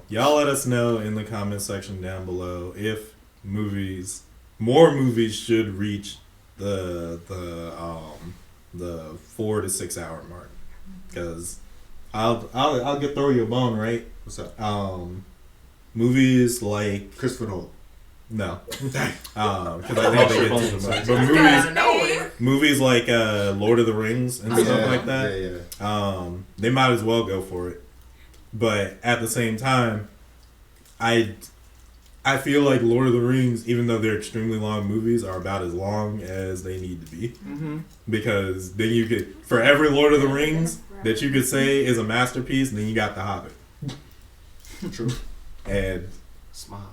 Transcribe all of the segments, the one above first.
y'all let us know in the comment section down below if more movies should reach the 4 to 6 hour mark. Because I'll throw you a bone, right? What's up? Movies like Christopher Nolan. No, because I think they get too much. But movies like Lord of the Rings and stuff like that, they might as well go for it. But at the same time, I feel like Lord of the Rings, even though they're extremely long movies, are about as long as they need to be. Mm-hmm. Because then you could, for every Lord of the Rings that you could say is a masterpiece, then you got The Hobbit. True. And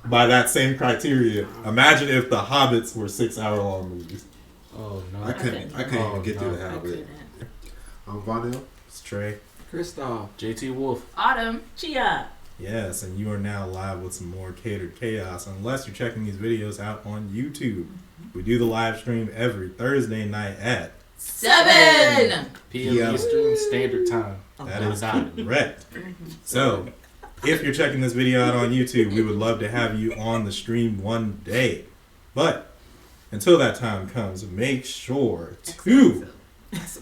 by that same criteria, imagine if The Hobbits were 6 hour long movies. Oh no, I couldn't even get through The Hobbit. I'm Vonell. It's Trey. Kristoff. JT Wolf. Autumn. Chia. Yes, and you are now live with some more Catered Chaos, unless you're checking these videos out on YouTube. We do the live stream every Thursday night at 7 p.m. Eastern Standard Time. That is correct. So, if you're checking this video out on YouTube, we would love to have you on the stream one day. But until that time comes, make sure to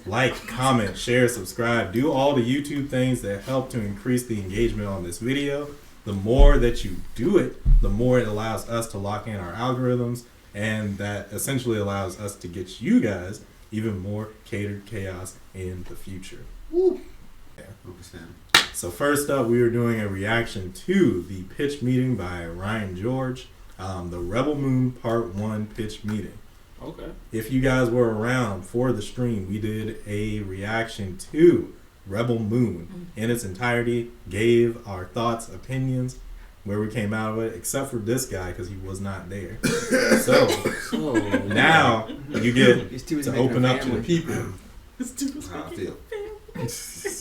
like, comment, share, subscribe, do all the YouTube things that help to increase the engagement on this video. The more that you do it, the more it allows us to lock in our algorithms, and that essentially allows us to get you guys even more Catered Chaos in the future. Woo. Yeah. Understand. So first up, we are doing a reaction to the pitch meeting by Ryan George, the Rebel Moon Part 1 pitch meeting. Okay. If you guys were around for the stream, we did a reaction to Rebel Moon in its entirety, gave our thoughts, opinions, where we came out of it, except for this guy because he was not there. So now you get to open up to the people. How I feel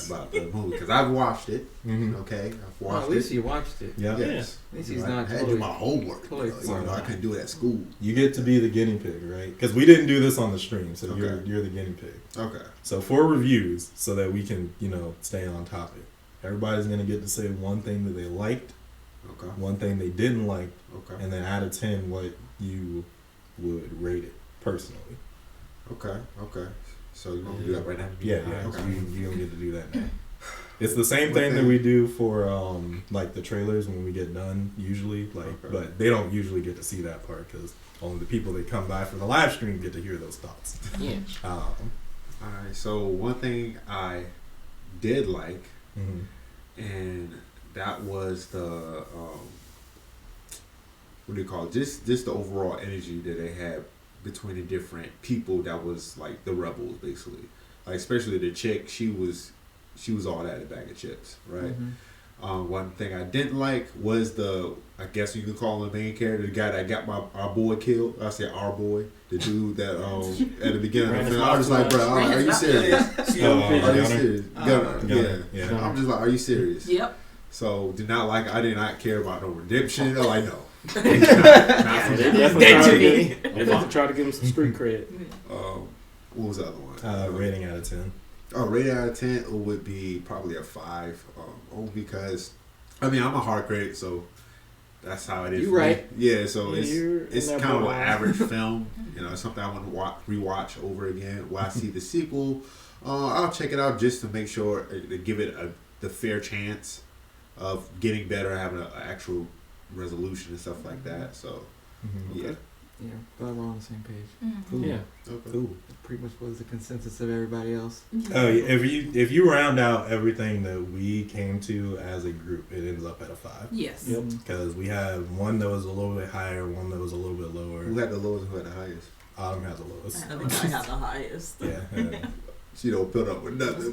about the movie, because I've watched it. Mm-hmm. Okay, I've watched at least you watched it. Yeah. Yes. At least he's not I had to do my homework. totally Even though I couldn't do it at school. You get to be the guinea pig, right? Because we didn't do this on the stream, so Okay. you're the guinea pig. Okay. So for reviews, so that we can stay on topic, everybody's gonna get to say one thing that they liked, Okay. one thing they didn't like, Okay. and then out of 10 what you would rate it personally. Okay. Okay. So you want me to do that right now? Yeah. Okay. So you don't get to do that now. It's the same thing that we do for like the trailers when we get done usually, but they don't usually get to see that part because only the people that come by for the live stream get to hear those thoughts. Yeah. All right. So one thing I did like, and that was the what do you call it? Just the overall energy that they had between the different people that was like the rebels, basically. Like especially the chick, she was all that in a bag of chips, right? One thing I didn't like was I guess you could call him the main character, the guy that got our boy killed. I said our boy, the dude that at the beginning of the film. I was like, bro, are you serious? Are you serious? Gunner. Yeah. I'm just like, are you serious? Yep. So I did not care about no redemption. Oh, I know. They definitely try to give him some street cred. What was the other one? Rating out of 10. Rating out of 10 would be probably a 5. Only because, I'm a hard critic, so that's how it is. You right? Yeah, so it's kind of an average film. It's something I want to rewatch over again. When I see the sequel, I'll check it out just to make sure to give it the fair chance of getting better, having an actual resolution and stuff like that. So, yeah. Yeah, glad we're on the same page. Cool. Yeah. Okay. Cool. That pretty much was the consensus of everybody else. Oh, if you round out everything that we came to as a group, it ends up at a 5. Yes. Yep. Because we have one that was a little bit higher, one that was a little bit lower. Who had the lowest and who had the highest? Autumn has the lowest. I think I have the highest. Yeah. She don't put up with nothing. You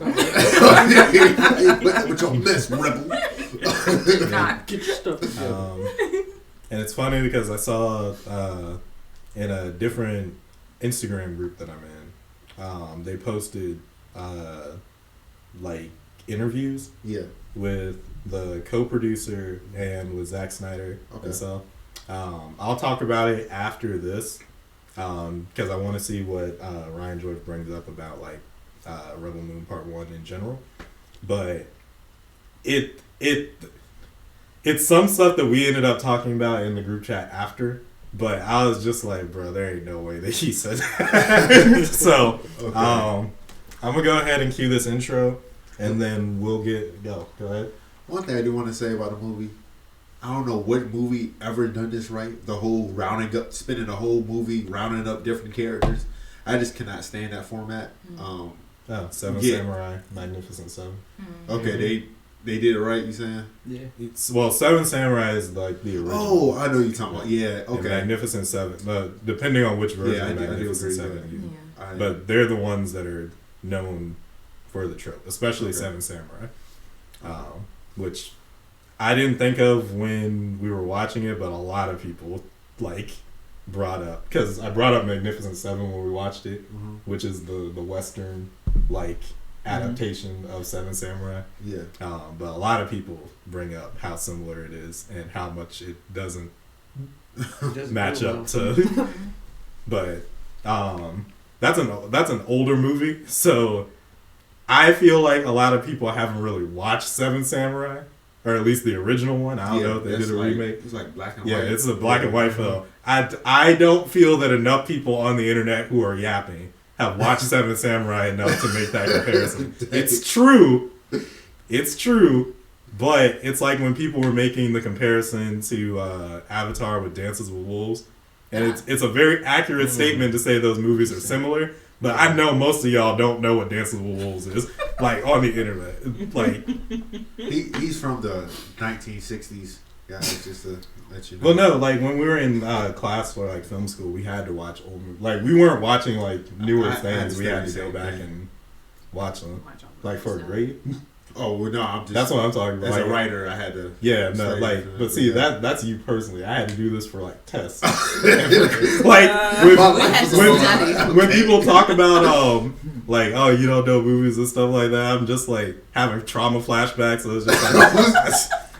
put up with your mess, rebel. Not. Get your stuff together. And it's funny because I saw in a different Instagram group that I'm in, they posted like interviews with the co-producer and with Zack Snyder. Okay. And so I'll talk about it after this because I want to see what Ryan George brings up about like Rebel Moon Part 1 in general. But it's some stuff that we ended up talking about in the group chat after. But I was just like, bro, there ain't no way that he said that. So, Okay. I'm gonna go ahead and cue this intro, and then we'll go ahead. One thing I do want to say about the movie, I don't know what movie ever done this right. The whole spinning the whole movie, rounding up different characters. I just cannot stand that format. Seven Yeah. Samurai, Magnificent Seven. Okay, they did it right. You saying? Yeah. Seven Samurai is like the original. Oh, I know you talking about. Yeah. And Okay. Magnificent Seven, depending on which version Yeah, I of do agree Magnificent with Seven that. you. Yeah. But they're the ones that are known for the trope, especially Okay. Seven Samurai, which I didn't think of when we were watching it, but a lot of people like brought up, because I brought up Magnificent Seven when we watched it, which is the Western like adaptation of Seven Samurai. Yeah. But a lot of people bring up how similar it is and how much it doesn't match up to. But that's an older movie, so I feel like a lot of people haven't really watched Seven Samurai, or at least the original one. I don't know if they did a remake. It's like black and Yeah, white. it's a black and white film. I don't feel that enough people on the internet who are yapping have watched Seven Samurai enough to make that comparison. It's true, but it's like when people were making the comparison to Avatar with Dances with Wolves, and it's a very accurate statement to say those movies are similar. But I know most of y'all don't know what Dances with Wolves is, like on the internet. Like he's from the 1960s. Guys, just to let you know. Well, no, like when we were in class for like film school, we had to watch old movies. Like we weren't watching like newer I things. We had to understand go the back same and watch them, Watch all like for a those. grade. Oh well, no, I'm just. That's what I'm talking about. As Like, a writer, I had to. yeah, no, study like, for but that. see, Yeah. that's you personally. I had to do this for like tests. like We had to study. when people talk about like, oh, you don't know movies and stuff like that, I'm just like having trauma flashbacks. So it's just like.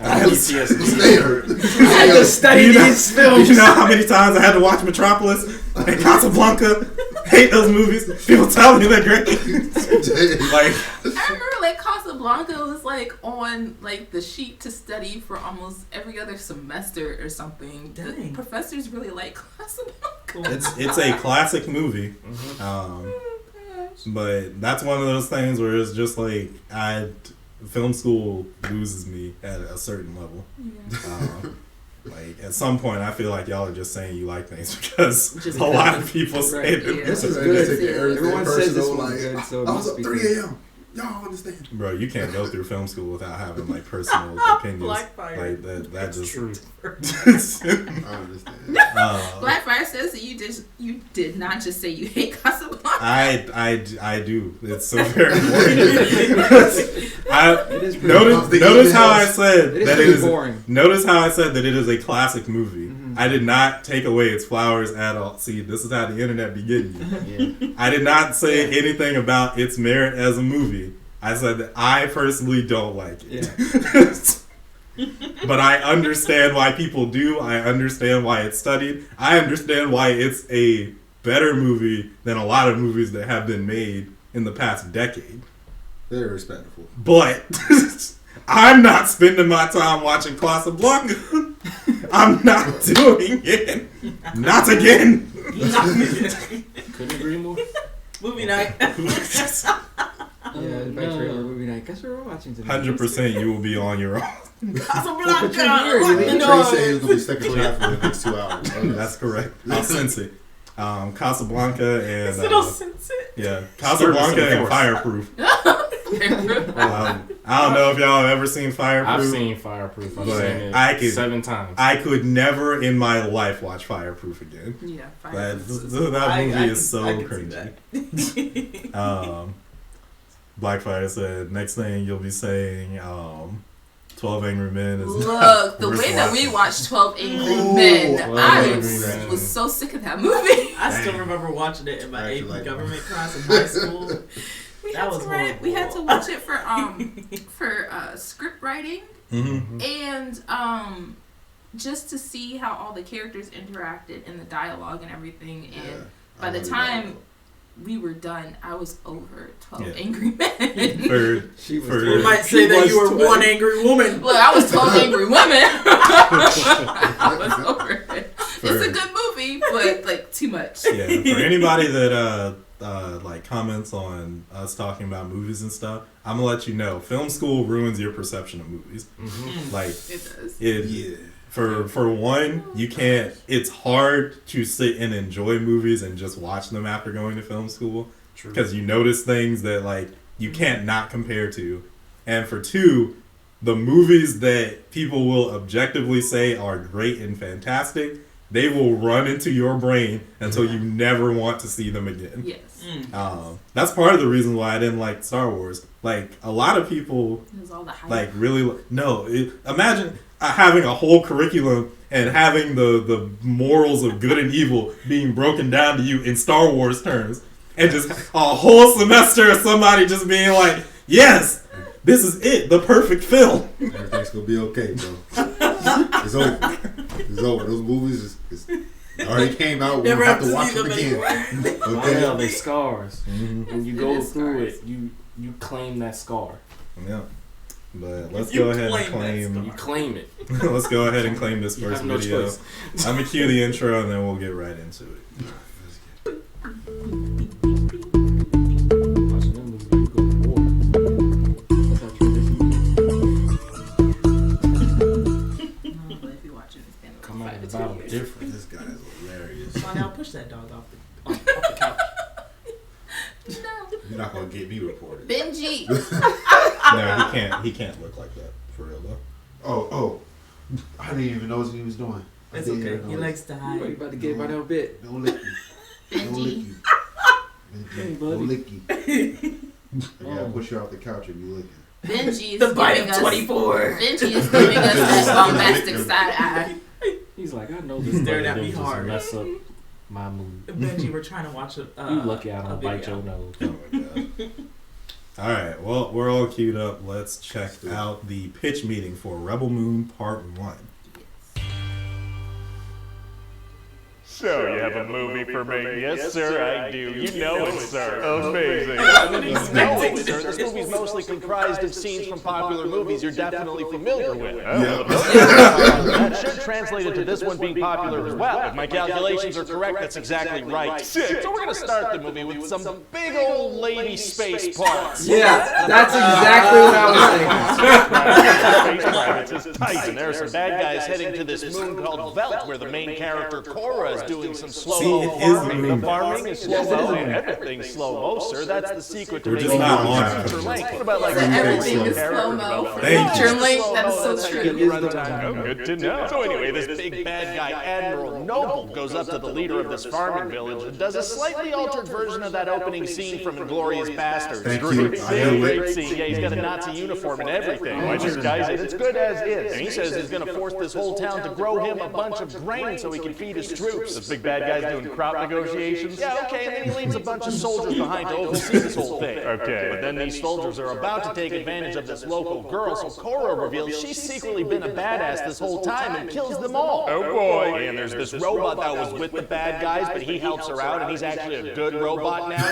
I had to- PTSD. I had to study You know- these films. You know how many times I had to watch Metropolis and Casablanca? Hate those movies. People tell me they're great. Like, I remember like Casablanca was like on like the sheet to study for almost every other semester or something. The Dang. professors really like Casablanca. it's a classic movie. Oh, gosh. But that's one of those things where it's just like film school loses me at a certain level. Yeah. Like at some point, I feel like y'all are just saying you like things because Just a lot because. of people say Right, that. yeah. This is Right, good. just take everything Everyone says this personal, one's good, so it I was must up be 3 good. a.m. Y'all understand? Bro, you can't go through film school without having like personal opinions. Blackfire. Like that That's just. true. I understand. Blackfire says that you did not just say you hate Casablanca. I do. It's so very boring. It is pretty Notice how I said It is that pretty it is. boring. Notice how I said that it is a classic movie. Mhm. I did not take away its flowers at all. See, this is how the internet be getting you. Yeah. I did not say anything about its merit as a movie. I said that I personally don't like it. Yeah. But I understand why people do. I understand why it's studied. I understand why it's a better movie than a lot of movies that have been made in the past decade. Very respectful. But I'm not spending my time watching Casablanca. I'm not doing it. Not again. Couldn't agree more. Movie night. Yeah, back to regular movie night. Guess what we're watching today? 100% you will be on your own. Casablanca. But you're here, you Let me know. Trey know. said he was gonna be stuck in traffic for the next 2 hours. That's correct. I'll sense it. Casablanca and Is it all sense it? yeah, Casablanca and Force. Fireproof. I don't know if y'all have ever seen Fireproof. I've seen Fireproof. I've But seen it I could- 7 times. I could never in my life watch Fireproof again. Yeah, Fire. That movie is so I can cringy. see that. Blackfire said, next thing you'll be saying, 12 Angry Men is Look, the worth way that we watching. watched 12 Angry Ooh, Men, 12 I Angry was, Men. was so sick of that movie. I still Dang. remember watching it in my I AP actually like government class in high school. We That had was to write, we had to horrible. watch it for script writing Mhm. and just to see how all the characters interacted in the dialogue and everything. And by the time we were done, I was over 12 Yeah. Angry Men. She was. You might say that you were one angry woman. Look, I was 12 Angry Women. I was over it. It's a good movie, but like too much. Yeah, for anybody that like comments on us talking about movies and stuff, I'm gonna let you know, film school ruins your perception of movies. Like It does. it, for one, you can't. It's hard to sit and enjoy movies and just watch them after going to film school because you notice things that like you can't not compare to. And for two, the movies that people will objectively say are great and fantastic, they will run into your brain until you never want to see them again. Yes. That's part of the reason why I didn't like Star Wars. Like a lot of people, It was all the hype. like really imagine having a whole curriculum and having the morals of good and evil being broken down to you in Star Wars terms, and just a whole semester of somebody just being like, yes, this is it, the perfect film. Everything's gonna be okay, bro. It's over. It's over. Those movies already came out. We Never don't have have to to watch see them them again. Oh, Okay. yeah, they scars. When you go is through scars. it, you claim that scar. Yeah, but let's You go ahead and claim that claim. You claim it. Let's go ahead and claim this You first have no video. choice. I'm gonna cue the intro and then we'll get right into it. Watching them movies, you go to war. That's how tradition No, but if you're watching this, then Come out of the it'll bottom be different. This guy is hilarious. Why now push that dog off the couch? No. You're not gonna get me reported. Benji. No, he can't look like that for real though. Oh. I didn't even know what he was doing. I It's didn't okay. even know He it. likes to You hide. about to get by that bit. Don't lick me. Don't lick Benji. you. Hey, Don't buddy. lick you. I gotta Oh. push you off the couch if you lick it. Benji is The bite giving of us 24. Benji is giving us that bombastic side eye. He's like, I know this He's staring brother at me didn't just hard. mess up my mood. Benji, we're trying to watch a. You lucky I a don't bite video. your nose. Oh my god. All right, well, we're all queued up. Let's check out the pitch meeting for Rebel Moon Part 1. So you have a movie for me? Yes, sir, I do. You know it, sir. Amazing. No, Sir, this movie's mostly comprised of scenes from popular movies you're definitely familiar with. That should translate into this one being popular as well. If my calculations are correct, that's exactly right. So we're gonna start the movie with some big old lady space parts. Yeah, that's exactly what I was saying. Space pirates is tight, and there are some bad guys heading to this moon called Velt, where the main character Cora is doing some slow-mo See, it is farming. the The moon. farming is slow-mo, and everything's slow-mo, sir. That's the secret to We're making just not it on feature it. length. What about like So everything is character slow-mo development? for Thank you. feature length. That is so That's how you true. get the runtime. Oh, good to know. So anyway, this big bad guy, Admiral Noble, goes up to the leader of this farming village and does a slightly altered version of that opening scene from Inglourious Basterds. Thank you. Great I scene, knew it. great scene. Yeah, he's got a Nazi uniform and everything. Why disguise it? It's good as is. And he says he's going to force this whole town to grow him a bunch of grain so he can feed his troops. This big bad guy's doing crop negotiations. Yeah, okay, and then he leaves a bunch of soldiers behind to oversee this whole thing. Okay. But then these soldiers are about to take advantage of this local girl, so Cora reveals she's secretly been a badass this whole time and kills them all. Oh boy. And there's this robot that was with the bad guys, but he helps her out, and he's actually a good robot now.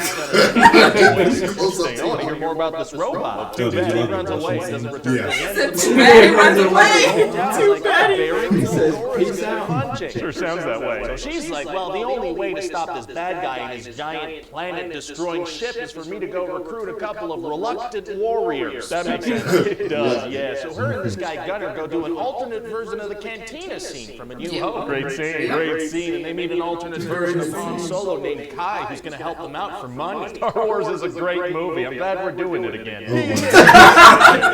Interesting. I want to hear more about this robot. Too bad He runs away and doesn't return to the end of the Too movie. bad he runs away. Too bad. He says, Cora's "Peace gonna out." punch it. Sure sounds that way. So she's like, well, the only way to stop this bad guy and his giant planet-destroying ship is for me to go recruit a couple of reluctant warriors. That makes sense. It does, yeah. So her and this guy Gunner go do an alternate version of the cantina scene from A New Hope. Great scene. Great scene, and they meet an alternate version of Han Solo named Kai, who's going to help them out for money. Star Wars is a great movie. I'm glad we're doing it again.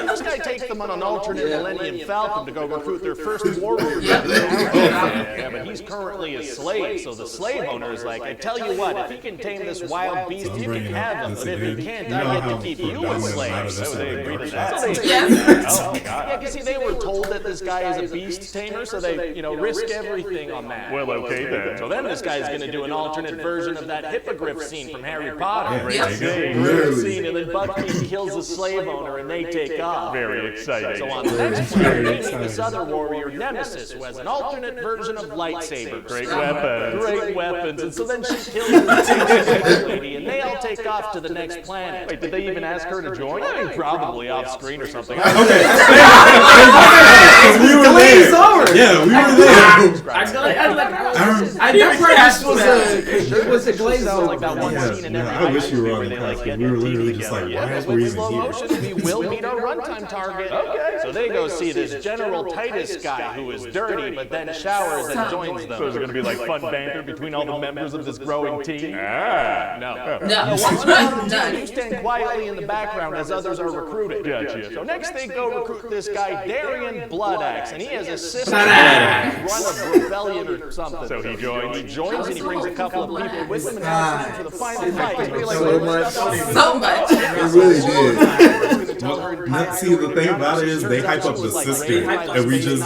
This guy takes them on an alternate Millennium Falcon to go recruit their first warrior. Yeah, but he's currently a slave, so the slave owner is like, I tell you what, if he can tame this wild beast, I'm you can bringing have up him, this but if again. he can't, You know I get how to keep you predominant as amount of slaves. this So is they in agree to the that. episode. Yes. Oh, God. Yeah, because see, they were told that this guy is a beast tamer, so they, risk everything on that. Well, okay then. So then this guy's going to do an alternate version of that hippogriff scene from Harry Potter. Yeah, Great Yeah. scene. Great Really? scene, and then Bucky's kills the slave owner, and they take off. Very exciting. So on the next planet, we meet this other warrior, Nemesis. who has an alternate version of lightsabers. Great weapons. Great weapons. And so then she kills the white lady, and they all take off to the next planet. Wait, did they even ask her to join? I mean, probably off screen or something. Okay. We were there. Yeah, we were there. It was a glaze Sounds over. like that one scene in every I wish you were on where the they class, like get we were the literally TV just like, together. why Yeah, are we with even slow here? motion, we will meet our runtime target. Okay. So they go see this General Titus guy who is dirty, but then showers and joins them. So is it going to be like fun banter between all the members of this growing team? No. No. Once we're on the team, you stand quietly in the background as others are recruited. Gotcha. So next they go recruit this guy, Darian Bloodaxe, and he has a sister run a rebellion or something. So he joins. He joins and he brings a couple of people with him and has them for the final fight. It's really like So much. So much. It really did. See, the thing about it is they hype up the sister, and we just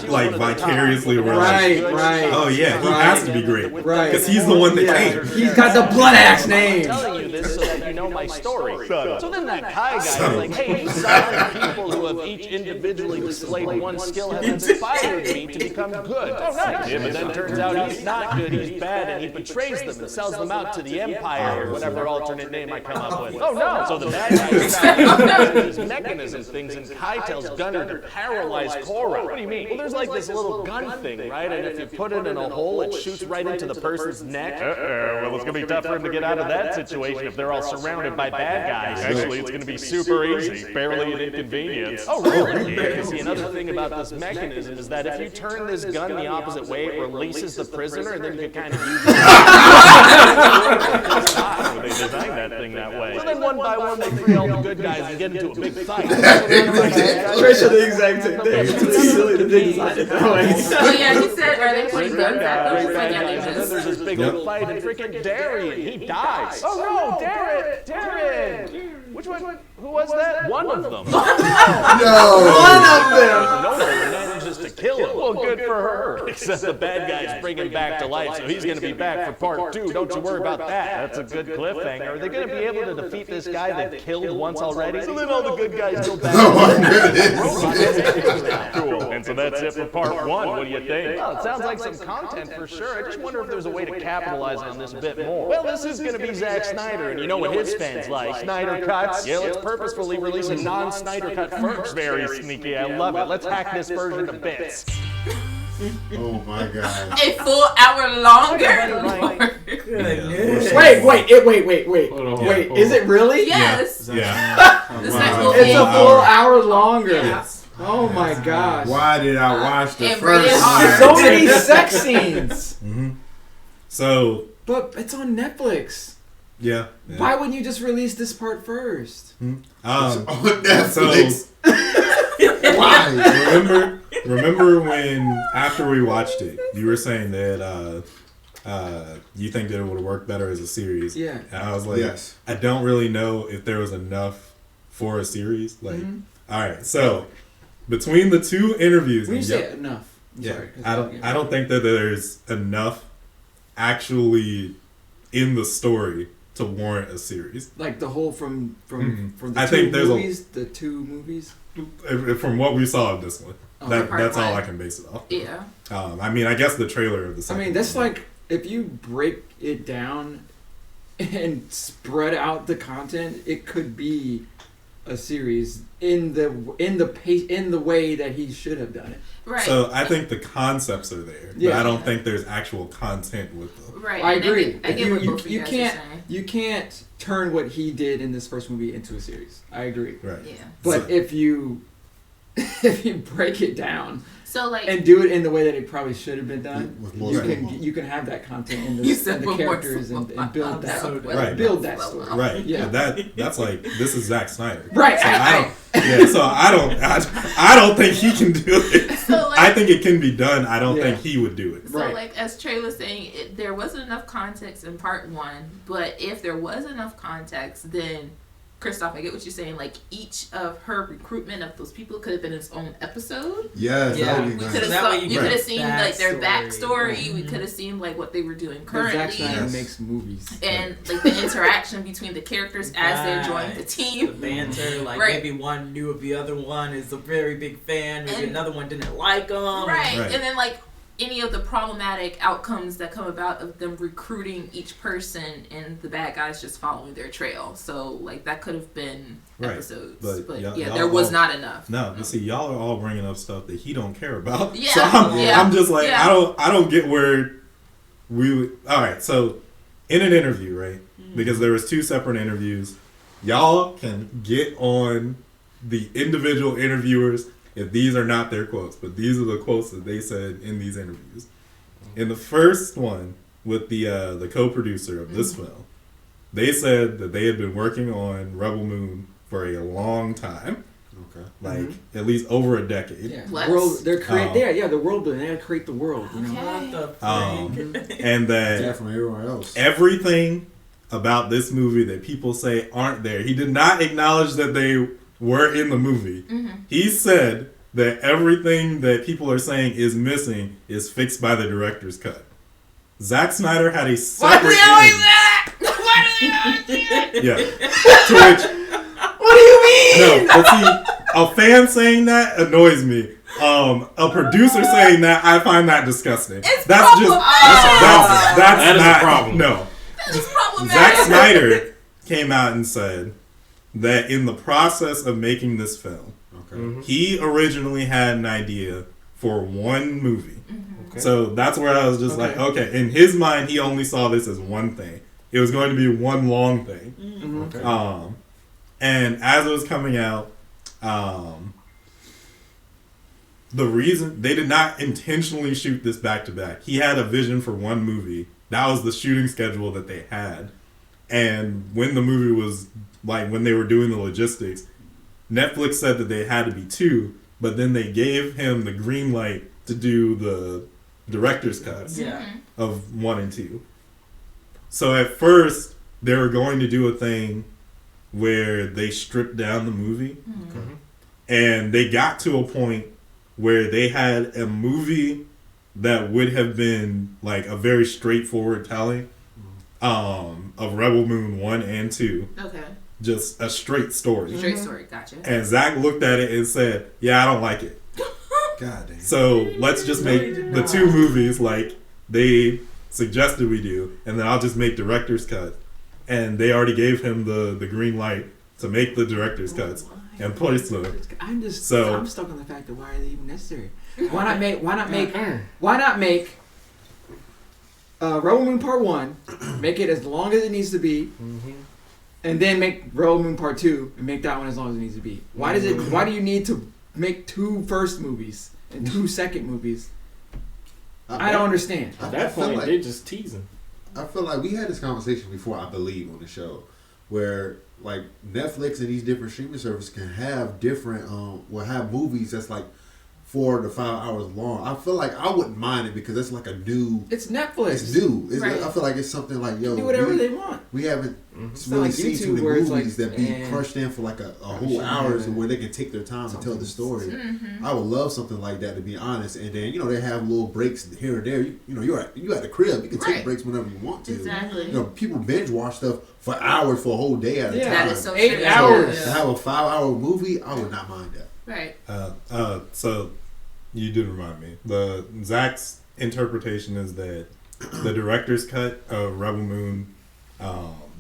like vicariously run. Right. Oh yeah, he has to be great Right. because he's the one that Yeah. came. He's got the blood axe name. I'm telling you this so that you know my story. Son. So then that Kai guy is like, hey, these solid people who have each individually displayed one skill have inspired me to become good. Oh, nice. Yeah, but then turns out he's not good, he's bad, and he betrays them and sells them out to the Empire or whatever alternate name I come up with. Oh no! So the bad guy starts these mechanism things, and Kai tells Gunner to paralyze Korra. What do you mean? Well, there's like this little gun thing, right? And if you put it in a hole, it shoots right into the person's neck. Well, it's going to be tough for him to get out of that situation if they're all surrounded by bad guys. Actually, it's going to be super easy. Barely an inconvenience. Oh, really? Yeah. See, another thing about this mechanism is that if you turn this gun the opposite way, it releases the prisoner, and then you can kind of use it. They designed that thing that way. So then one by one, they free all the good guys and get into a big fight. Trisha, the exact same thing. It's silly that they designed it that way. Oh yeah, he said, are they pointing guns at them? It's like, yeah, they And then just. there's this big old fight, and freaking Darian, he dies. Oh no, Darren! Which one? Who was that? One of them. No. No one manages to kill him. Well, good for her. Except the bad guys bring him back to life, so he's going to be back for part 2. Don't you worry about that. That's a good cliffhanger. Are they going to be able to defeat this guy they've killed once already? So then all the good guys go back. Oh my goodness. Cool. And so that's it for part 1. What do you think? Well, it sounds like some content for sure. I just wonder if there's a way to capitalize on this a bit more. Well, this is going to be Zack Snyder, and you know what his fans like. Snyder cuts. Yeah, let's purposefully release a non-Snyder cut first. Very sneaky. I love it. Let's hack this version to bits. Oh my god. A full hour longer. Wait. Is it really? Yes. Yeah. This next will be. It's a full hour longer. Yes. Oh my gosh. Why did I watch the It first really hard. So many sex scenes. So But it's on Netflix. yeah. Why wouldn't you just release this part first? on Netflix? Why? Remember when after we watched it, you were saying that you think that it would have worked better as a series. Yeah. And I was like, Yes. I don't really know if there was enough for a series. Like, all right, so between the two interviews, When you and say enough. I'm yeah, sorry. I don't think that there's enough actually in the story to warrant a series. Like the whole from the I two think there's movies, the two movies. From what we saw of this one, Oh, that's all one. I can base it off. Yeah. I mean, I guess the trailer of the I second mean, that's one. like if you break it down and spread out the content, it could be a series in the way that he should have done it. Right. So I think the concepts are there, but Yeah. I don't think there's actual content with them. Right. I and agree. I get what both of you guys are saying. You can't turn what he did in this first movie into a series. I agree. Right. Yeah. But So- if you break it down So like. and do it in the way that it probably should have been done, With more you can have that content in You the, said in the with more characters and slow- build that so Right. build that story. Right. Yeah. That's like this is Zack Snyder. Right. So I don't think he can do it. So like. I think it can be done. I don't Yeah. think he would do it. So, Right. like, as Trey was saying, there wasn't enough context in part 1, but if there was enough context, then Christoph, I get what you're saying. Like each of her recruitment of those people could have been its own episode. Yes, Yeah. that would We be could nice. have way you could have seen like their backstory. backstory. We could have seen like what they were doing Because Zack currently, Snyder Yes. makes movies. and like the interaction between the characters as they're joining the The team. banter, like Right. maybe one knew of the other one, is a very big fan, maybe And- another one didn't like them. Right. Right. And then like any of the problematic outcomes that come about of them recruiting each person and the bad guys just following their trail. So like that could have been Right. episodes, But y'all- yeah, y'all there was all- not enough. No, but see, y'all are all bringing up stuff that he don't care about. Yeah, So yeah, I'm just like, yeah. I don't get where we would. All right, so in an interview, right? Because there was 2 separate interviews. Y'all can get on the individual interviewers if these are not their quotes, but these are the quotes that they said in these interviews. In the first one with the co-producer of this film, they said that they had been working on Rebel Moon for a long time, Okay. like at least over a decade. Yeah, Let's- world. They're Oh. yeah, the world building. They gotta create the world. You know. Okay. What the frick? And that That from everyone else. everything about this movie that people say aren't there, he did not acknowledge that they were in the movie. He said that everything that people are saying is missing is fixed by the director's cut. Zack Snyder had a Why do separate they always do interview. that? Why do they always do that? Yeah. To which, What do you mean? no, but see, a fan saying that annoys me. A producer saying that, I find that disgusting. It's That's just problematic. that's That is a not problem. No. It's problematic. Zack Snyder came out and said that in the process of making this film, Okay. he originally had an idea for one movie. Okay. So that's where I was just like, okay, in his mind, he only saw this as one thing. It was going to be one long thing. Okay. And as it was coming out, the reason they did not intentionally shoot this back to back. He had a vision for one movie. That was the shooting schedule that they had. And when the movie was like when they were doing the logistics, Netflix said that they had to be 2, but then they gave him the green light to do the director's cuts Yeah. of 1 and 2. So at first they were going to do a thing where they stripped down the movie, and they got to a point where they had a movie that would have been like a very straightforward telling of Rebel Moon 1 and 2, Okay. just a straight story. Straight story. Gotcha. And Zach looked at it and said, "Yeah, I don't like it. God damn. So let's just make the 2 movies like they suggested we do, and then I'll just make director's cut." And they already gave him the green light to make the director's cuts and place them. I'm stuck on the fact that why are they even necessary? Why not make Rebel Moon Part 1, make it as long as it needs to be, and then make Rebel Moon Part 2 and make that one as long as it needs to be. Why do you need to make 2 first movies and 2 second movies? I don't understand. At that point, they're just teasing. I feel like we had this conversation before, I believe, on the show, where like Netflix and these different streaming services can have different, will have movies that's like 4 to 5 hours long. I feel like I wouldn't mind it because it's like a new. It's Netflix. It's new. It's, Right. I feel like it's something like Do whatever we, they want. we haven't It's really not like seen too YouTube many where it's movies like, that be and- crushed in for like a whole hour, to where they can take their time to tell the story. I would love something like that, to be honest. And then they have little breaks here and there. You're at the crib. You can take Right. breaks whenever you want to. Exactly. People binge watch stuff for hours, for a whole day at a Yeah. time. That is so 8 true. hours. To have a 5-hour movie, I would not mind that. Right. So you did remind me. The Zach's interpretation is that the director's cut of Rebel Moon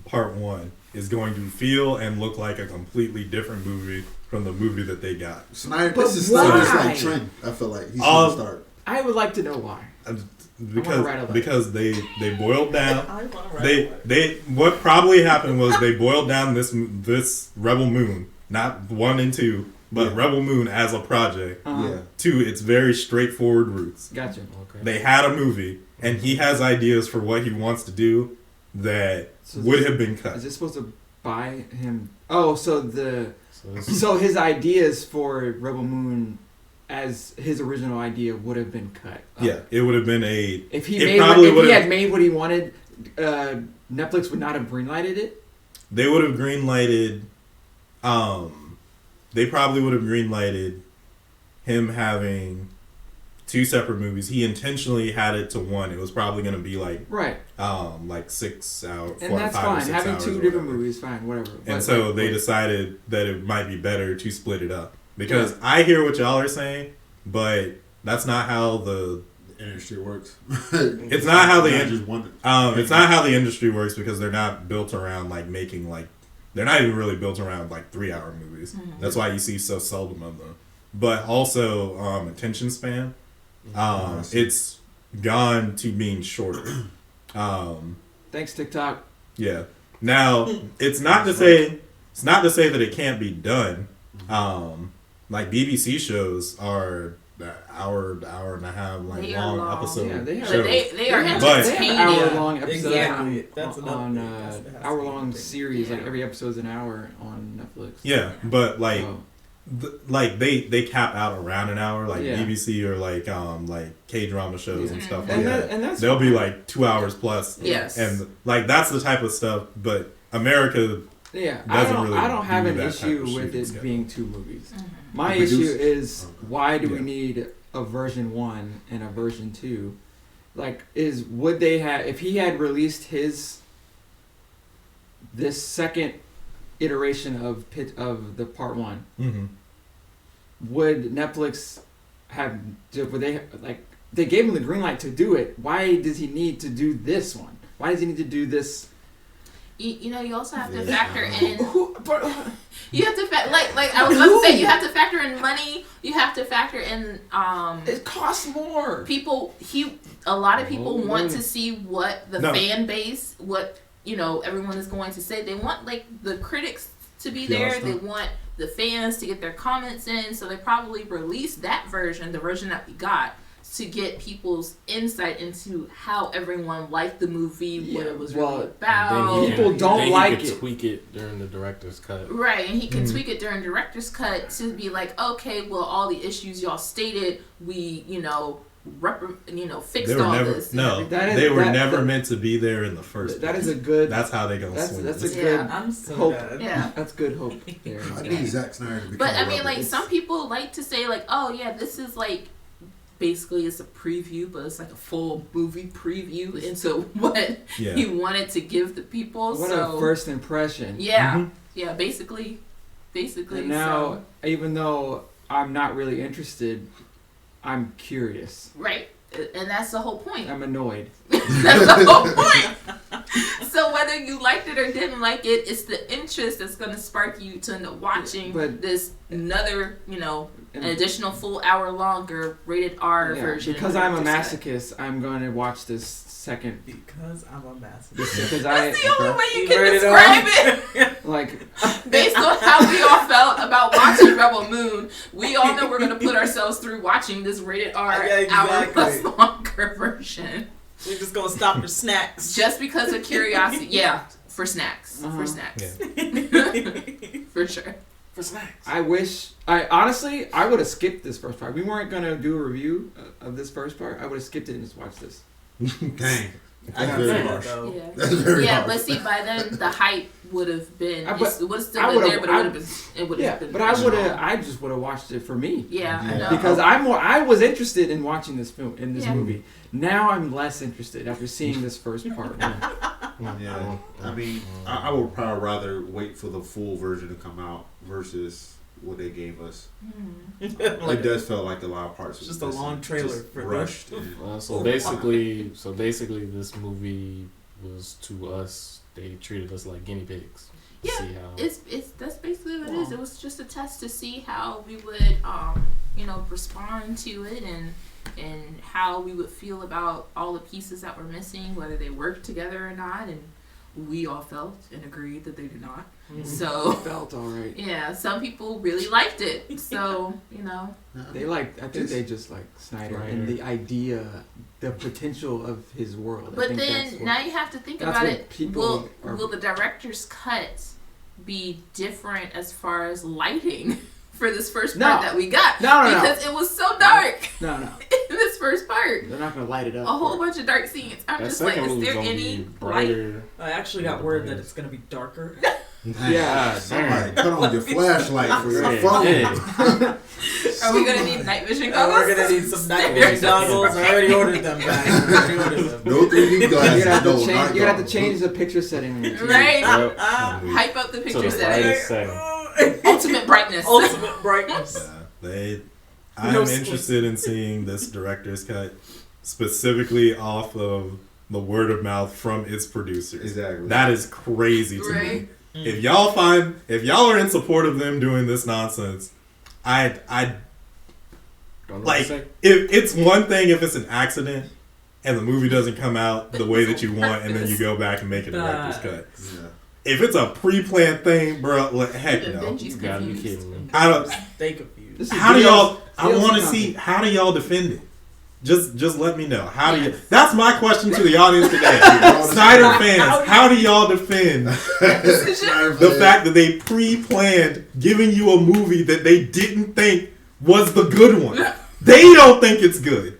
Part 1 is going to feel and look like a completely different movie from the movie that they got. Snyder, But this is Snyder's why? like trend. I feel like he's going to start. I would like to know why. Because they boiled down. I wanna write They what probably happened was they boiled down this Rebel Moon, not 1 and 2, but Yeah. Rebel Moon as a project Yeah. to its very straightforward roots. Gotcha. Okay. They had a movie, and he has ideas for what he wants to do that would have been cut. Is this supposed to buy him? Oh, so it's- so his ideas for Rebel Moon, as his original idea, would have been cut. Yeah, it would have been a. If he It made probably if he would've- had made what he wanted, Netflix would not have greenlighted it. They would have greenlighted they probably would have greenlighted him having 2 separate movies. He intentionally had it to one. It was probably going to be like 6 hours, and that's 5 or 6 fine. Having hours 2 or different whatever. movies, fine, whatever. And so they decided that it might be better to split it up because I hear what y'all are saying, but that's not how the industry works. it's not how the just one. it's not how the industry works because they're not built around like making like they're not even really built around like 3-hour movies. Mm-hmm. That's why you see so seldom of them. But also attention span, it's gone to being shorter. Thanks, TikTok. Yeah. Now it's not to say that it can't be done. Like BBC shows are hour and a half like long episode Yeah, they have- shows. They are But- They entertaining. have hour-long episodes Exactly. That's another on thing. That's the hour-long thing. series. Like Yeah. every episode's an hour on Netflix. Yeah, but like So, like they cap out around an hour, like Yeah. BBC or like K-drama shows and stuff like and that. that's They'll be fine. like 2 hours plus. Yes. And like that's the type of stuff. But America, Yeah, doesn't I don't. really I don't have do an that type issue of with shooting it schedule. being 2 movies. Mm-hmm. My The issue producer- is why do we Yeah. need a version 1 and a version 2? Like, would they have if he had released this second iteration of the part 1? Mm-hmm. Would Netflix have? Would they like? They gave him the green light to do it. Why does he need to do this one? Why does he need to do this? You also have to factor in. But You have to like I was about to say, you have to factor in money. You have to factor in it costs more. A lot of people Oh, want no. to see what the fan base, what everyone is going to say. They want like the critics to be PR there. stuff. They want the fans to get their comments in. So they probably released that version, the version that we got, to get people's insight into how everyone liked the movie, what it was really about. People don't like he it. could tweak it during the director's cut. Right, and he can tweak it during director's cut to be like, okay, well, all the issues y'all stated, we, fixed They were all never this. they were never meant to be there in the first That place. is a good. That's how they gonna swing That's it. a good I'm so hope. bad. Yeah. That's good hope. There. I need Zack Snyder to become But I a mean, rebel. like, some people like to say, like, oh, yeah, this is like, basically it's a preview, but it's like a full movie preview into what Yeah. he wanted to give the people. What so, a first impression. yeah, Mhm. yeah, basically. And now, even though I'm not really interested, I'm curious. right, and that's the whole point. I'm annoyed. That's the whole point. So whether you liked it or didn't like it, it's the interest that's going to spark you to end up watching But- this another, an And- additional full hour longer rated R Yeah, version. because of I'm a Director's Cut. masochist, I'm going to watch this second. Because I'm a massive. Because That's the only way you You can rated describe R? it. like, Based on how we all felt about watching Rebel Moon, we all know we're going to put ourselves through watching this rated R Yeah, hour exactly. plus longer version. We're just gonna stop for snacks. Just because of curiosity. Yeah, for snacks. Uh-huh. For snacks. For sure. For snacks. I wish. I honestly, I would have skipped this first part. We weren't gonna do a review of this first part. I would have skipped it and just watched this. Dang. I That's got very that, harsh. though. Yeah. That's very Yeah, harsh. but see, by then the hype would have been. But It would have still I been would've- there, but it would have been. It would have Yeah, been. but I would have. strong. I just would have watched it for me. Yeah, I Yeah. know. Because I was interested in watching this film in this Yeah. movie. Now I'm less interested after seeing this first part. Yeah, I mean, I would probably rather wait for the full version to come out versus what they gave us. Like, It does feel like a lot of parts. It's was just a missing, long trailer just for rushed. And, So basically, this movie was to us. They treated us like guinea pigs. To Yeah, see how. It's that's basically what it is. Wow. It was just a test to see how we would respond to it and how we would feel about all the pieces that were missing, whether they worked together or not, and we all felt and agreed that they did not. So Felt alright. yeah, some people really liked it. So They like. I think they just like Snyder and the idea, the potential of his world. I but think that's then what- now you have to think that's about what it. people are- Will the director's cut be different as far as lighting for this first part No. that we got? No. Because it was so dark No. in this first part. They're not gonna light it up. A whole bunch of dark scenes. I'm that just like, second is movie's there gonna any be light? brighter. I actually got word that it's gonna be darker. Yeah. Somebody cut on your flashlight for your Yeah. phone. Yeah. Are we gonna need night vision Oh, goggles? we're gonna need some night vision goggles. I already ordered them, guys. I already ordered them. No 3D glasses. You're gonna No, have to change the picture setting on your TV. Right? Yep. Hype up the To picture the setting. brightest setting. Ultimate brightness. Ultimate brightness. I'm No interested in seeing this director's cut specifically off of the word of mouth from its producers. Exactly. That is crazy to me. Right. If y'all are in support of them doing this nonsense, I Don't know like what to say. if it's one thing if it's an accident and the movie doesn't come out the way that you want and then you go back and make a director's cut. Yeah. If it's a pre-planned thing, bro, heck Even no. Benji's You gotta be confused. kidding me. I don't. Stay confused. This is How do y'all? I DLC want to content. see. How do y'all defend it? Just let me know. How do you? That's my question to the audience today. Snyder fans, how do y'all defend the fact that they pre-planned giving you a movie that they didn't think was the good one? They don't think it's good.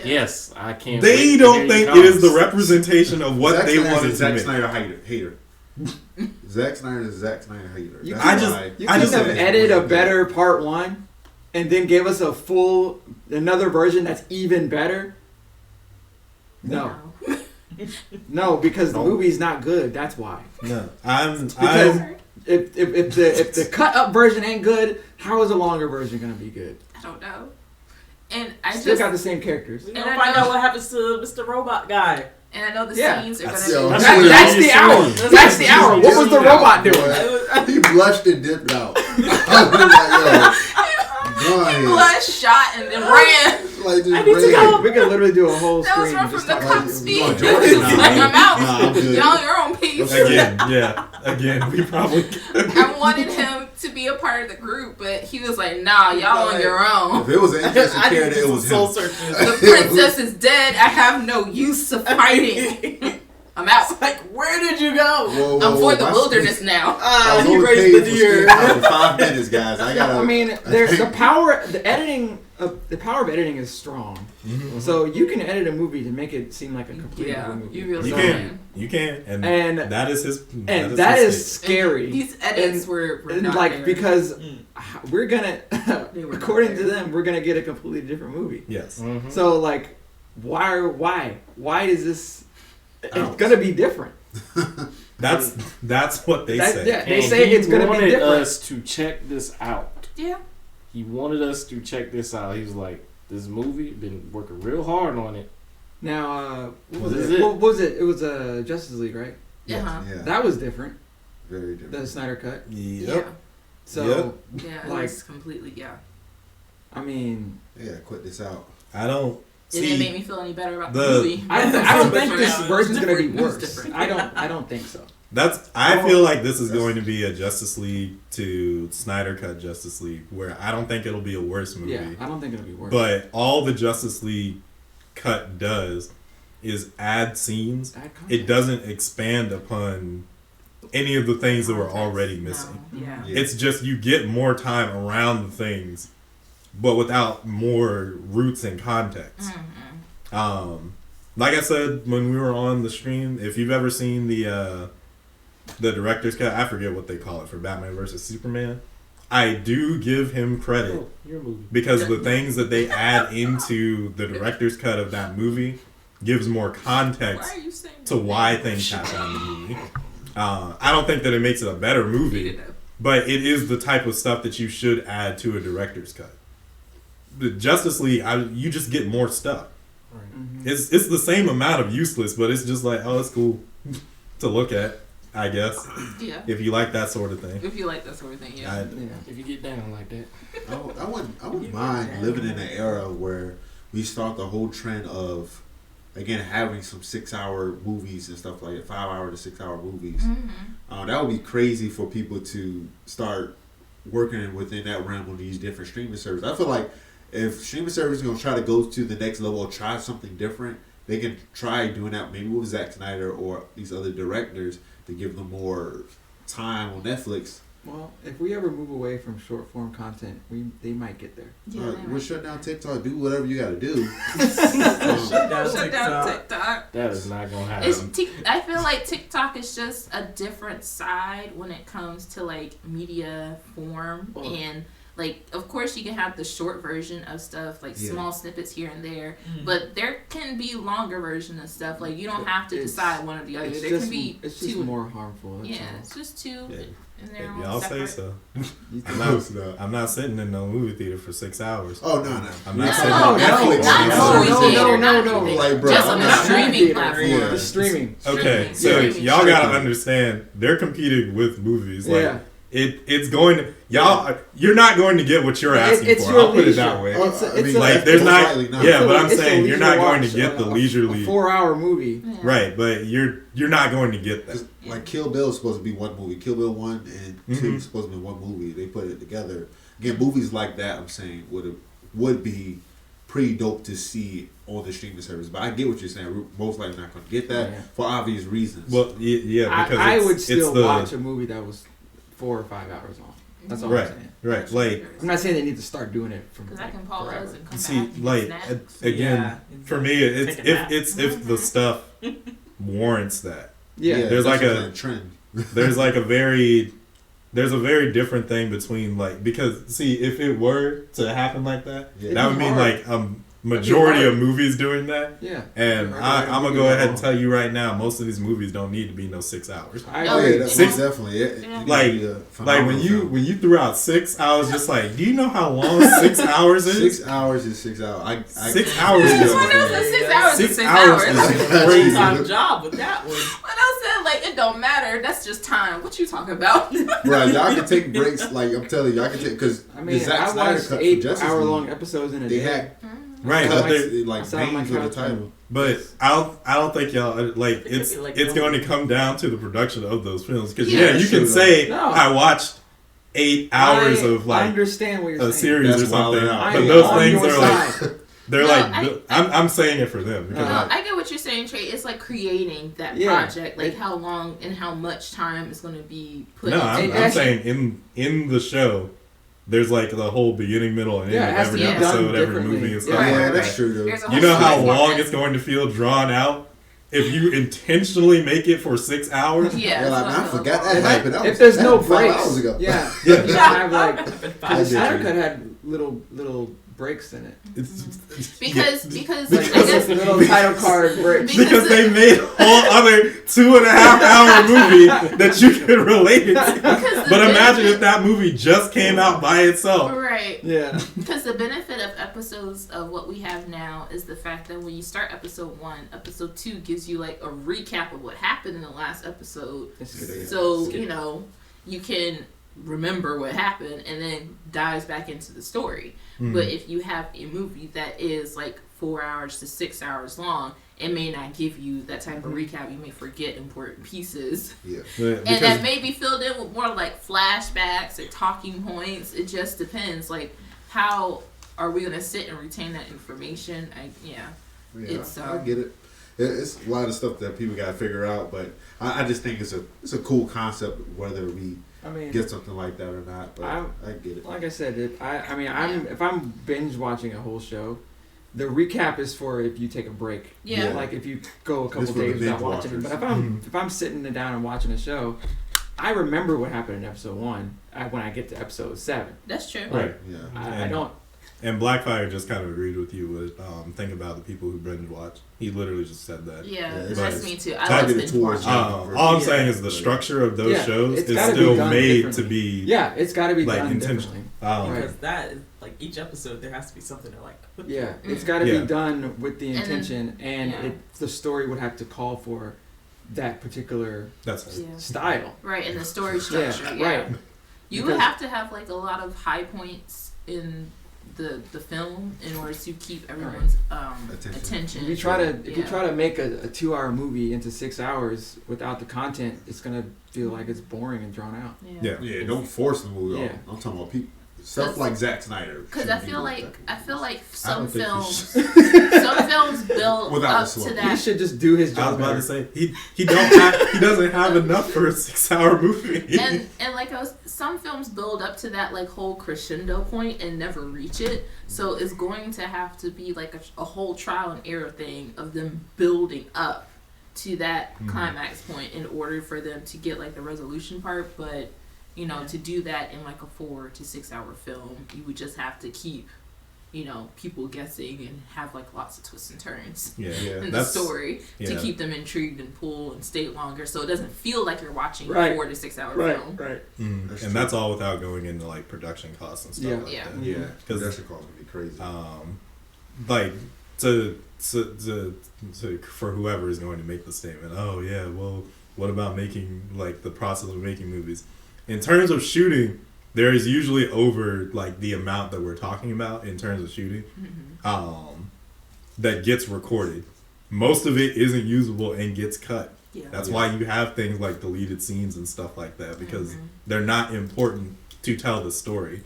Yes, I can't. wait They to don't hear think your it is the comments. representation of what Zack they Snyder's wanted a to Zack make. Snyder hater. Zack Snyder is a Zack Snyder hater. You That's I just- why- You I could just- have edited a better part 1 and then give us another version that's even better. No. No, because the movie's not good. That's why. No, Because if the cut up version ain't good, how is a longer version gonna be good? I don't know. And I Still just got the same characters. We're And gonna I find know- out what happens to Mr. Robot Guy. and I know the Yeah. scenes are That's- gonna yo, be. that's That's, what that's it the is. hour. That's the hour. What was the robot doing? He blushed and dipped out. I was like, yo, God, Blood shot and then ran. like this I need to red- go. We could literally do a whole That was screen run from just the talking cop about speed. Oh, Like, Jordan, nah, I'm out. nah, I'm good. Get on your own pace. Again, we probably. I wanted him to be a part of the group, but he was like, "Nah, y'all on your If own. it was an interesting I need to character, do it some was soul him. searching. The princess is dead. I have no use of fighting. I'm out. Like, where did you go? Whoa, I'm for the my- wilderness now." I was He only raised paid the for deer. for 5 minutes, guys. I gotta. I mean, there's the power of editing is strong. Mhm. So you can edit a movie to make it seem like a completely Yeah, different movie. you really You So- can, you can, and that is his. And that his is take. scary. These edits And- were And not like there. because Mm. we're gonna, They were not according to there. them, we're gonna get a completely different movie. Yes, Mhm. So like, why is this? It's Ouch. gonna be different. that's what they say. Yeah, they And say he it's gonna be wanted different. us to check this out. Yeah. He wanted us to check this out. He was like, "This movie been working real hard on it." Now, what was This it? is it. What was it? It was Justice League, right? Yeah. Uh-huh. Yeah, That was different. very different. The Snyder cut. Yep. So Yeah. Yeah. Like- It's completely. Yeah. I mean, Yeah, quit this out. I don't It didn't make see. me feel any better about the the- movie. I don't think Different. this version's gonna be Different. It was worse. different. I don't think so. I feel like this is going to be a Justice League to Snyder Cut Justice League, where I don't think it'll be a worse movie. Yeah, I don't think it'll be worse. But all the Justice League cut does is add scenes. Add context. It doesn't expand upon any of the things that were already missing. No. Yeah. Yeah. It's just you get more time around the things, but without more roots and context. Mm-hmm. Like I said when we were on the stream, if you've ever seen the director's cut, I forget what they call it for Batman versus Superman. I do give him credit Oh, your movie. because the things that they add into the director's cut of that movie gives more context Why are you saying to why things happen in the movie. I don't think that it makes it a better movie, but it is the type of stuff that you should add to a director's cut. The Justice League, you just get more stuff. Mhm. It's the same amount of useless, but it's just like, oh, it's cool to look at, I guess, Yeah. if you like that sort of thing. If you like that sort of thing, yeah. Yeah. If you get down like that, I wouldn't mind living in an era where we start the whole trend of, again, having some 6-hour movies and stuff like that, 5-hour to 6-hour movies. Mm-hmm. That would be crazy for people to start working within that realm of these different streaming services. I feel like if streaming services are going to try to go to the next level or try something different, they can try doing that maybe with Zack Snyder or these other directors to give them more time on Netflix Well, if we ever move away from short form content, they might get there. Yeah, We'll shut down TikTok. Do whatever you got to do. Shut down Shut down TikTok. TikTok. That is not gonna happen. I feel like TikTok is just a different side when it comes to like media form and like, of course you can have the short version of stuff, like small snippets here and there, but there can be longer version of stuff. Like you don't have to decide one or the other. There can be it's two. just more harmful. Yeah, it's just two. Yeah. And they're If all y'all separate. say so. No. I'm not sitting in no movie theater for 6 hours. Oh, no. I'm No, not sitting no, in Netflix. No. Like, bro, Just I'm on the not- streaming platform. Yeah. The streaming. Okay, Streaming. so Streaming. y'all gotta understand, they're competing with movies. Like, Yeah. it's going to you're not going to get what you're asking It's for. your I'll put it leisure. that way. It's a- I mean, like that's there's not, slightly not. yeah, but I'm It's a saying you're leisure not going to watch, get the a leisurely 4-hour movie. Yeah. right, but you're not going to get that. 'Cause, like Kill Bill is supposed to be one movie. Kill Bill 1 and 2 Mhm. is supposed to be one movie. They put it together. Again, movies like that, I'm saying, would be pretty dope to see on the streaming service. But I get what you're saying. We're most likely not going to get that Yeah. for obvious reasons. Well, yeah, because I would it's still the, watch a movie that was 4 or 5 hours long. That's all Right. I'm saying. right. Like, I'm not saying they need to start doing it from Because I can pause forever. and come see, back and like snap. again, Yeah, for me, it's Take a nap. if the stuff warrants that. Yeah. There's like that's what I'm saying, trend. There's like a very different thing between like, because see, if it were to happen like that, Yeah. that would It'd be mean hard. like majority hard. of movies doing that. Yeah. And Hard to write a I'm gonna movie go that ahead and long. tell you right now, most of these movies don't need to be no 6 hours. I Oh, Oh, agree. yeah, that's Six- definitely it. Yeah. Like- Like when you threw out 6 hours, just like, do you know how long 6 hours is? 6 hours is 6 hours. I 6 hours is Someone else said 6 hours is 6 6 hours hours. is Full-time crazy. job with that one. What else said, like, it don't matter. That's just time. What you talking about? Right, y'all can take breaks. Like I'm telling you, y'all can take because I mean, Zack I Snyder watched cut for 8-hour-long League, episodes in a They day. had Right, but cuts, there- like I sat on my names of the couch title. but I don't think y'all like It could it's be like it's no- going to come down to the production of those films because Yeah, you can sure. say No. I watched 8 hours I of like understand what you're a saying. series That's or something, wilding out. but I those am on things your are like side. they're No, like I'm saying it for them because No. like, I get what you're saying, Trey. It's like creating that Yeah. project, like how long and how much time is going to be put no, into I'm it. saying in the show. There's like the whole beginning, middle, and end Yeah, it of has every to be done episode, every differently. movie and stuff. Yeah. Right, Yeah, like that's that. true though. There's a You whole know how series long format. it's going to feel drawn out if you intentionally make it for 6 hours. Yeah, Yeah, like, that's I what I forgot feel that like. happened. That If was- there's that no happened 5 breaks, hours ago. yeah, Yeah. you should have like I because get Snyder you. Cut had little breaks in it, Because I Because- guess little title card breaks. Because they made a whole other 2.5 hour movie that you could relate it to. because the But imagine benefit- if that movie just came out by itself. right. Yeah, Because the benefit of episodes of what we have now is the fact that when you start episode 1, episode 2 gives you like a recap of what happened in the last episode. So, you know, you can remember what happened and then dives back into the story. But if you have a movie that is like 4 hours to 6 hours long, it may not give you that type of recap. You may forget important pieces. Yeah. But And that may be filled in with more like flashbacks or talking points. It just depends. Like, how are we going to sit and retain that information? Yeah, It's, I get it. It's a lot of stuff that people got to figure out, but I just think it's a cool concept whether we I mean, get something like that or not. But I get it. like I said, if I'm binge watching a whole show, the recap is for if you take a break. Yeah. Like if you go a couple This for the days without binge watching it. watchers. But if I'm sitting down and watching a show, I remember what happened in episode 1 when I get to episode 7. That's true. Right. Yeah. I don't. And Blackfire just kind of agreed with you with think about the people who binge watch. He literally just said that. Yeah, Yeah, that's it's- me too. I targeted love binge towards watching. you. All I'm Yeah. saying is the structure of those Yeah, shows it's is gotta be still done made to differently. be Yeah, it's got to be like done intentional. differently. Right. Because that is like each episode, there has to be something to like. Put Yeah, it's got to Yeah. be done with the And then- intention, and yeah. the story would have to call for that particular That's Yeah. style. Right, and the story structure. Yeah, Yeah, right. You Because- would have to have like a lot of high points in the film in order to keep everyone's attention. If you try to make a 2-hour movie into 6 hours without the content, it's gonna feel like it's boring and drawn out. Yeah. Yeah, don't force the movie. Yeah. I'm talking about people. Stuff like Zack Snyder. Because I feel like some don't think you films build without up the slow. to He that. should just do his I was job about better. to say he doesn't have enough for a 6-hour movie. And like some films build up to that like whole crescendo point and never reach it. So it's going to have to be like a whole trial and error thing of them building up to that climax point in order for them to get like the resolution part. But to do that in like a 4 to 6 hour film, you would just have to keep people guessing and have like lots of twists and turns in the story to keep them intrigued and pull and stay longer, so it doesn't feel like you're watching a 4 to 6 hour film. Right. That's all without going into like production costs and stuff like that. Yeah, because production costs would be crazy. Like to for whoever is going to make the statement, oh yeah, well, what about making like the process of making movies? In terms of shooting, there is usually over like the amount that we're talking about in terms of shooting that gets recorded. Most of it isn't usable and gets cut. That's why you have things like deleted scenes and stuff like that, because they're not important to tell the story.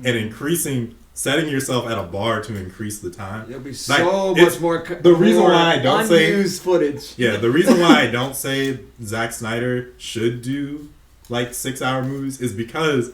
And setting yourself at a bar to increase the time. There'll be so much more. The reason why I don't say unused footage. Yeah, the reason why I don't say Zack Snyder should do like 6-hour movies is because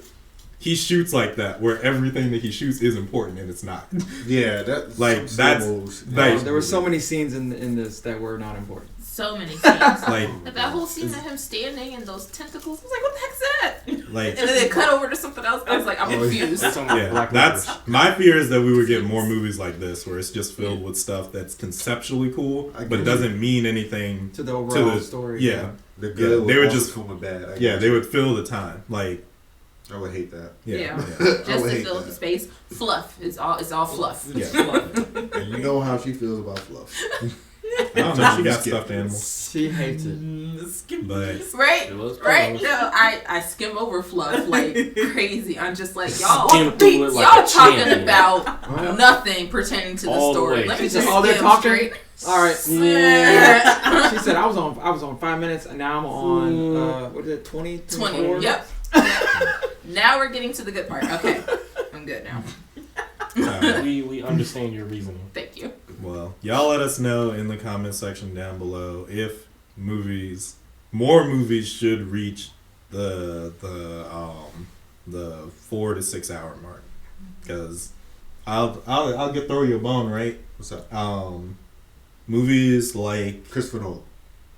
he shoots like that, where everything that he shoots is important and it's not. Yeah, that's like there were so many scenes in this that were not important. So many scenes. like that whole scene of him standing and those tentacles. I was like, what the heck's that? Like, and then they cut over to something else. I was like, I'm confused. That's my fear, is that we would get more movies like this where it's just filled with stuff that's conceptually cool but doesn't mean anything to the overall story. Yeah, the good they would just coming bad. They would fill the time. Like, I would hate that. Just to fill the space. Fluff. It's all fluff. Yeah. And you know how she feels about fluff. I don't know. She got stuffed animals. She hates it. But right. No, I skim over fluff like crazy. I'm just like, y'all talking about nothing pertaining to the story. Let me just they're talking. Straight. All right. She said I was on 5 minutes and now I'm on what is it 20? 20. Yep. Now we're getting to the good part. Okay, I'm good now. We understand your reasoning. Thank you. Well, y'all let us know in the comment section down below if more movies should reach the 4 to 6 hour mark. Because I'll throw you a bone, right? What's up? Movies like Christopher Nolan.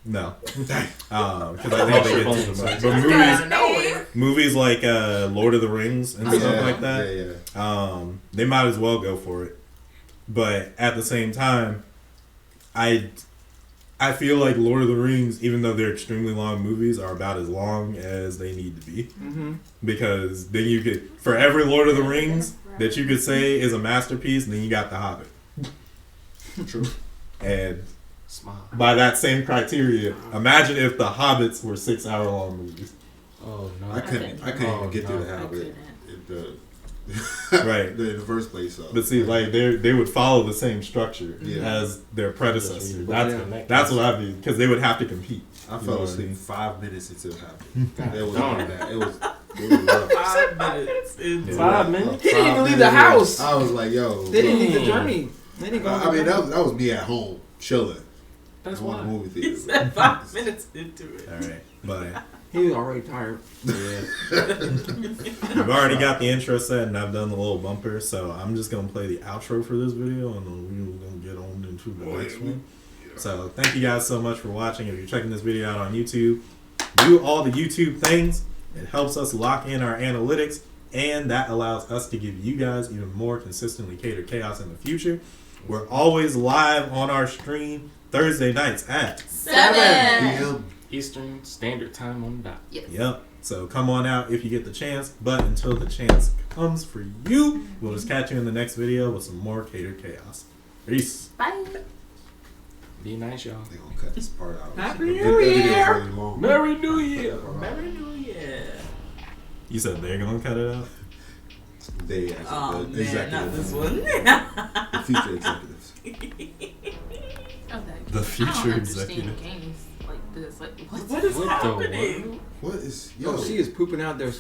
No, because I think they get too much. But movies like Lord of the Rings and stuff like that, they might as well go for it. But at the same time, I feel like Lord of the Rings, even though they're extremely long movies, are about as long as they need to be. Because then you could, for every Lord of the Rings that you could say is a masterpiece, then you got The Hobbit. True. And by that same criteria, imagine if The Hobbits were 6 hour long movies. Oh no! I couldn't even get through The Hobbit. Right. In the first place. So. But see, like they would follow the same structure as their predecessor. That's what I mean, because they would have to compete. I fell asleep 5 minutes into The Hobbit. It was bad. It was rough. 5 minutes. 5 minutes. He didn't even leave the house. I was like, yo. They didn't leave the journey. They didn't go. I mean, that was me at home chilling. That's why. Movie theater. He said 5 minutes into it. All right, but he was already tired. Yeah. We've already got the intro set, and I've done the little bumper, so I'm just gonna play the outro for this video, and then we're gonna get on into the next one. So thank you guys so much for watching. If you're checking this video out on YouTube, do all the YouTube things. It helps us lock in our analytics, and that allows us to give you guys even more consistently catered chaos in the future. We're always live on our stream Thursday nights at 7 p.m. Eastern Standard Time on the dot. Yep. So come on out if you get the chance. But until the chance comes for you, we'll just catch you in the next video with some more catered chaos. Peace. Bye. Be nice, y'all. They're gonna cut this part out. Happy New Year! Merry New Year! Merry New Year. You said they're gonna cut it out? They actually, Oh the man, executives. not this one. The future executives. The future I don't understand executive. games like this. Like, What is What the happening? What is yo? Oh, she is pooping out their